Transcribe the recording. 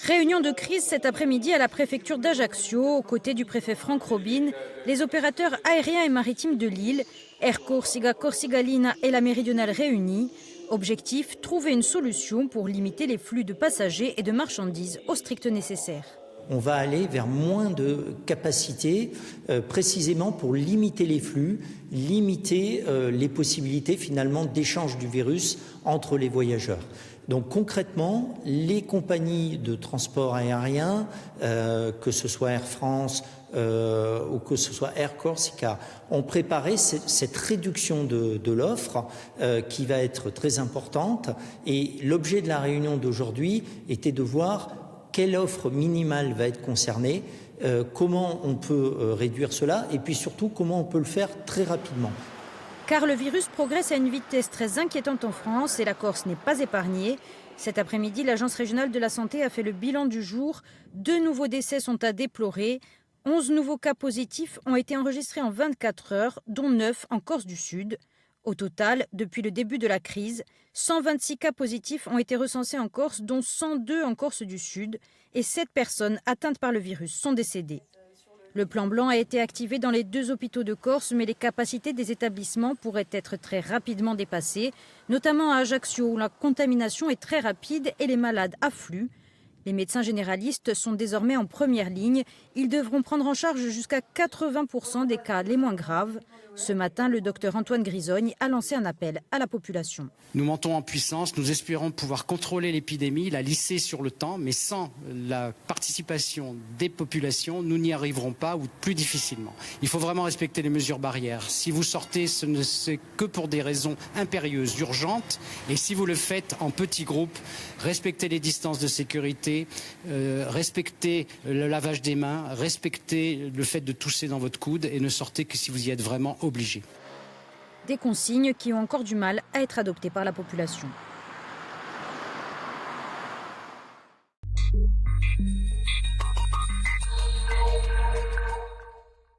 Réunion de crise cet après-midi à la préfecture d'Ajaccio, aux côtés du préfet Franck Robine, les opérateurs aériens et maritimes de l'île, Air Corsica, Corsica Linea et la Méridionale réunis. Objectif, trouver une solution pour limiter les flux de passagers et de marchandises au strict nécessaire. On va aller vers moins de capacité, précisément pour limiter les flux, limiter les possibilités finalement d'échange du virus entre les voyageurs. Donc concrètement, les compagnies de transport aérien, que ce soit Air France ou que ce soit Air Corsica, ont préparé cette réduction de l'offre qui va être très importante. Et l'objet de la réunion d'aujourd'hui était de voir quelle offre minimale va être concernée, comment on peut réduire cela et puis surtout comment on peut le faire très rapidement. Car le virus progresse à une vitesse très inquiétante en France et la Corse n'est pas épargnée. Cet après-midi, l'Agence régionale de la santé a fait le bilan du jour. 2 nouveaux décès sont à déplorer. 11 nouveaux cas positifs ont été enregistrés en 24 heures, dont 9 en Corse du Sud. Au total, depuis le début de la crise, 126 cas positifs ont été recensés en Corse, dont 102 en Corse du Sud, et 7 personnes atteintes par le virus sont décédées. Le plan blanc a été activé dans les 2 hôpitaux de Corse, mais les capacités des établissements pourraient être très rapidement dépassées, notamment à Ajaccio où la contamination est très rapide et les malades affluent. Les médecins généralistes sont désormais en première ligne. Ils devront prendre en charge jusqu'à 80% des cas les moins graves. Ce matin, le docteur Antoine Grisogne a lancé un appel à la population. Nous montons en puissance, nous espérons pouvoir contrôler l'épidémie, la lisser sur le temps, mais sans la participation des populations, nous n'y arriverons pas ou plus difficilement. Il faut vraiment respecter les mesures barrières. Si vous sortez, ce ne c'est que pour des raisons impérieuses, urgentes, et si vous le faites en petits groupes, respectez les distances de sécurité, respectez le lavage des mains, respectez le fait de tousser dans votre coude et ne sortez que si vous y êtes vraiment obligé. Des consignes qui ont encore du mal à être adoptées par la population.